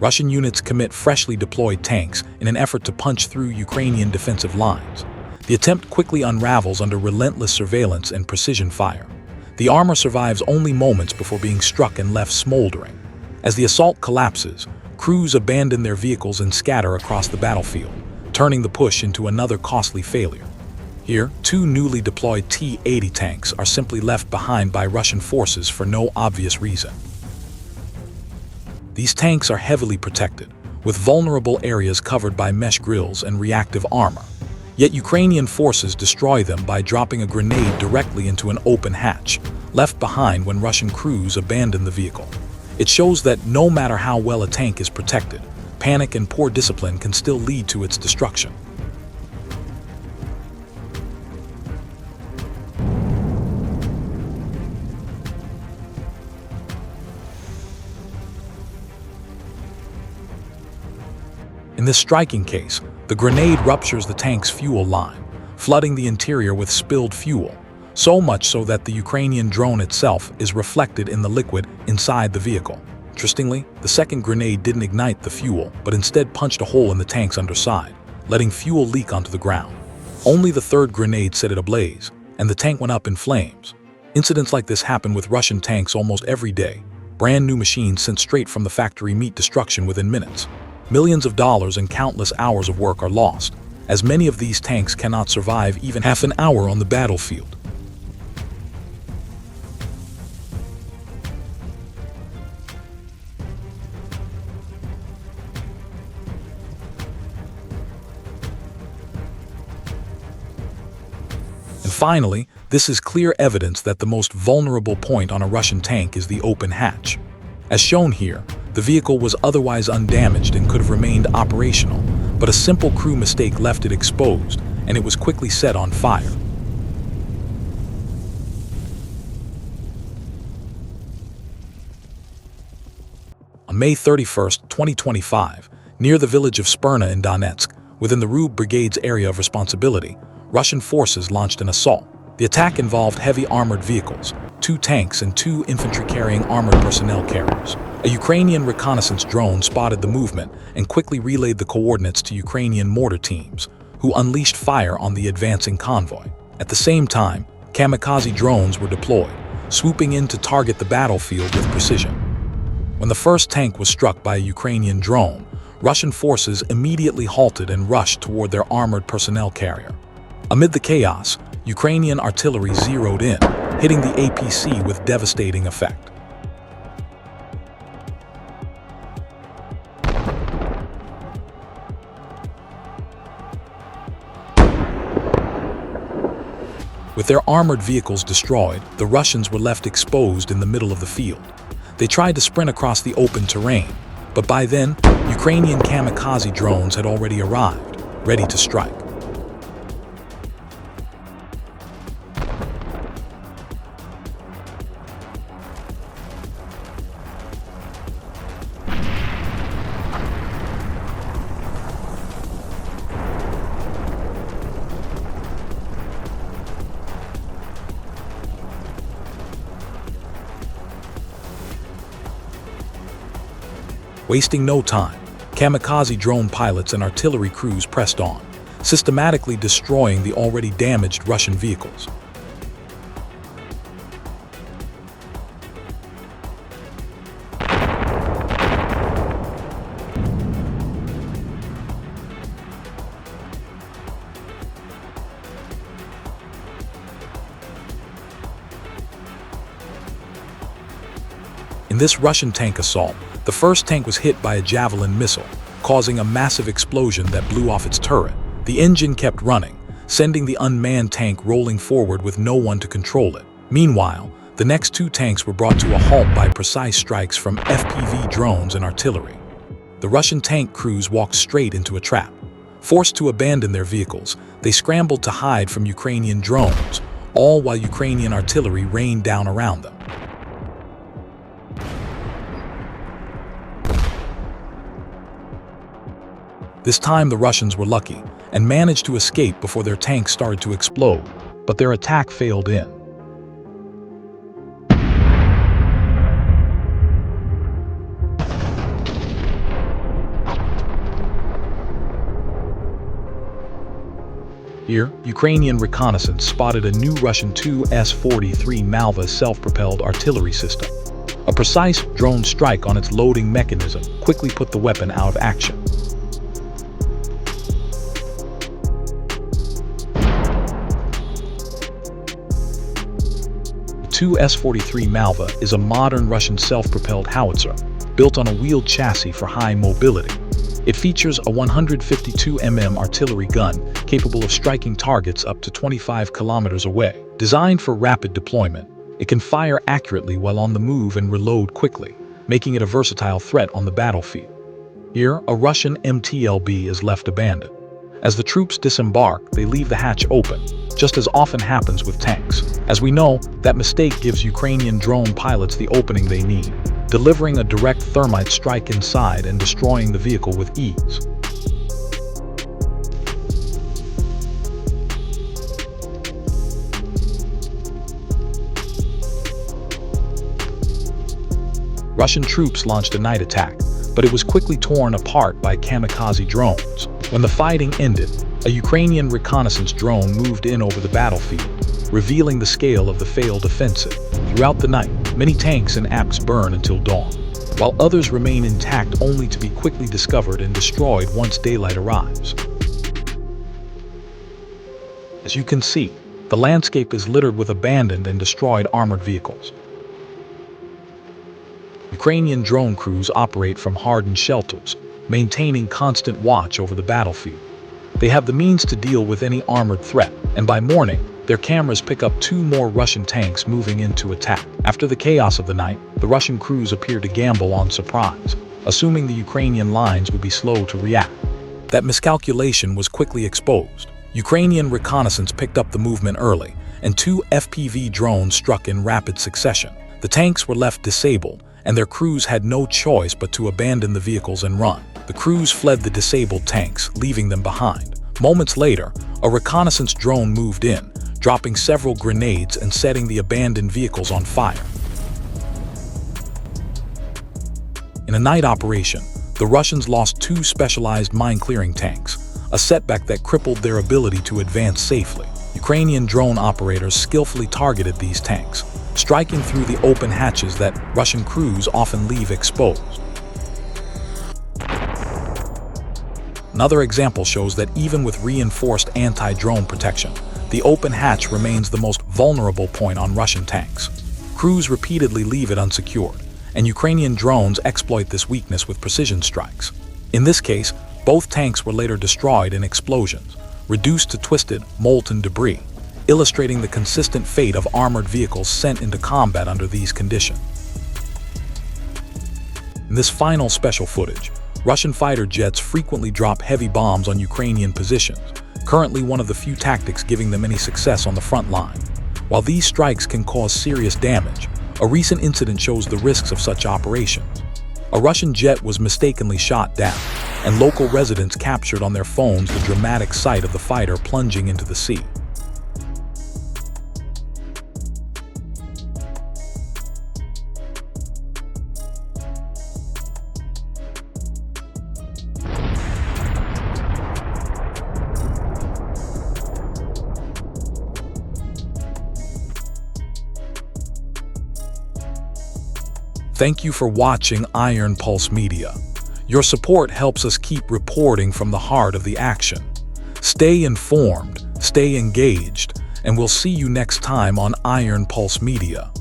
Russian units commit freshly deployed tanks in an effort to punch through Ukrainian defensive lines. The attempt quickly unravels under relentless surveillance and precision fire. The armor survives only moments before being struck and left smoldering. As the assault collapses, crews abandon their vehicles and scatter across the battlefield, turning the push into another costly failure. Here, two newly deployed T-80 tanks are simply left behind by Russian forces for no obvious reason. These tanks are heavily protected, with vulnerable areas covered by mesh grills and reactive armor. Yet Ukrainian forces destroy them by dropping a grenade directly into an open hatch, left behind when Russian crews abandon the vehicle. It shows that no matter how well a tank is protected, panic and poor discipline can still lead to its destruction. In this striking case, the grenade ruptures the tank's fuel line, flooding the interior with spilled fuel, so much so that the Ukrainian drone itself is reflected in the liquid inside the vehicle. Interestingly, the second grenade didn't ignite the fuel, but instead punched a hole in the tank's underside, letting fuel leak onto the ground. Only the third grenade set it ablaze, and the tank went up in flames. Incidents like this happen with Russian tanks almost every day. Brand new machines sent straight from the factory meet destruction within minutes. Millions of dollars and countless hours of work are lost, as many of these tanks cannot survive even half an hour on the battlefield. And finally, this is clear evidence that the most vulnerable point on a Russian tank is the open hatch. As shown here, the vehicle was otherwise undamaged and could have remained operational, but a simple crew mistake left it exposed, and it was quickly set on fire. On May 31, 2025, near the village of Sperna in Donetsk, within the brigade's area of responsibility, Russian forces launched an assault. The attack involved heavy armored vehicles, 2 tanks and 2 infantry-carrying armored personnel carriers. A Ukrainian reconnaissance drone spotted the movement and quickly relayed the coordinates to Ukrainian mortar teams, who unleashed fire on the advancing convoy. At the same time, kamikaze drones were deployed, swooping in to target the battlefield with precision. When the first tank was struck by a Ukrainian drone, Russian forces immediately halted and rushed toward their armored personnel carrier. Amid the chaos, Ukrainian artillery zeroed in, hitting the APC with devastating effect. With their armored vehicles destroyed, the Russians were left exposed in the middle of the field. They tried to sprint across the open terrain, but by then, Ukrainian kamikaze drones had already arrived, ready to strike. Wasting no time, kamikaze drone pilots and artillery crews pressed on, systematically destroying the already damaged Russian vehicles. In this Russian tank assault, the first tank was hit by a Javelin missile, causing a massive explosion that blew off its turret. The engine kept running, sending the unmanned tank rolling forward with no one to control it. Meanwhile, the next 2 tanks were brought to a halt by precise strikes from FPV drones and artillery. The Russian tank crews walked straight into a trap. Forced to abandon their vehicles, they scrambled to hide from Ukrainian drones, all while Ukrainian artillery rained down around them. This time the Russians were lucky and managed to escape before their tanks started to explode, but their attack failed in. Here, Ukrainian reconnaissance spotted a new Russian Tu-43 Malva self-propelled artillery system. A precise drone strike on its loading mechanism quickly put the weapon out of action. Tu-43 Malva is a modern Russian self-propelled howitzer built on a wheeled chassis for high mobility. It features a 152 mm artillery gun capable of striking targets up to 25 kilometers away. Designed for rapid deployment, it can fire accurately while on the move and reload quickly, making it a versatile threat on the battlefield. Here, a Russian MTLB is left abandoned. As the troops disembark, they leave the hatch open, just as often happens with tanks. As we know, that mistake gives Ukrainian drone pilots the opening they need, delivering a direct thermite strike inside and destroying the vehicle with ease. Russian troops launched a night attack, but it was quickly torn apart by kamikaze drones. When the fighting ended, a Ukrainian reconnaissance drone moved in over the battlefield, revealing the scale of the failed offensive. Throughout the night, many tanks and apps burn until dawn, while others remain intact only to be quickly discovered and destroyed once daylight arrives. As you can see, the landscape is littered with abandoned and destroyed armored vehicles. Ukrainian drone crews operate from hardened shelters, maintaining constant watch over the battlefield. They have the means to deal with any armored threat, and by morning, their cameras pick up 2 more Russian tanks moving in to attack. After the chaos of the night, the Russian crews appear to gamble on surprise, assuming the Ukrainian lines would be slow to react. That miscalculation was quickly exposed. Ukrainian reconnaissance picked up the movement early, and 2 FPV drones struck in rapid succession. The tanks were left disabled, and their crews had no choice but to abandon the vehicles and run. The crews fled the disabled tanks, leaving them behind. Moments later, a reconnaissance drone moved in, dropping several grenades and setting the abandoned vehicles on fire. In a night operation, the Russians lost 2 specialized mine-clearing tanks, a setback that crippled their ability to advance safely. Ukrainian drone operators skillfully targeted these tanks, striking through the open hatches that Russian crews often leave exposed. Another example shows that even with reinforced anti-drone protection, the open hatch remains the most vulnerable point on Russian tanks. Crews repeatedly leave it unsecured, and Ukrainian drones exploit this weakness with precision strikes. In this case, both tanks were later destroyed in explosions, reduced to twisted, molten debris, illustrating the consistent fate of armored vehicles sent into combat under these conditions. In this final special footage, Russian fighter jets frequently drop heavy bombs on Ukrainian positions, currently one of the few tactics giving them any success on the front line. While these strikes can cause serious damage, a recent incident shows the risks of such operations. A Russian jet was mistakenly shot down, and local residents captured on their phones the dramatic sight of the fighter plunging into the sea. Thank you for watching Iron Pulse Media. Your support helps us keep reporting from the heart of the action. Stay informed, stay engaged, and we'll see you next time on Iron Pulse Media.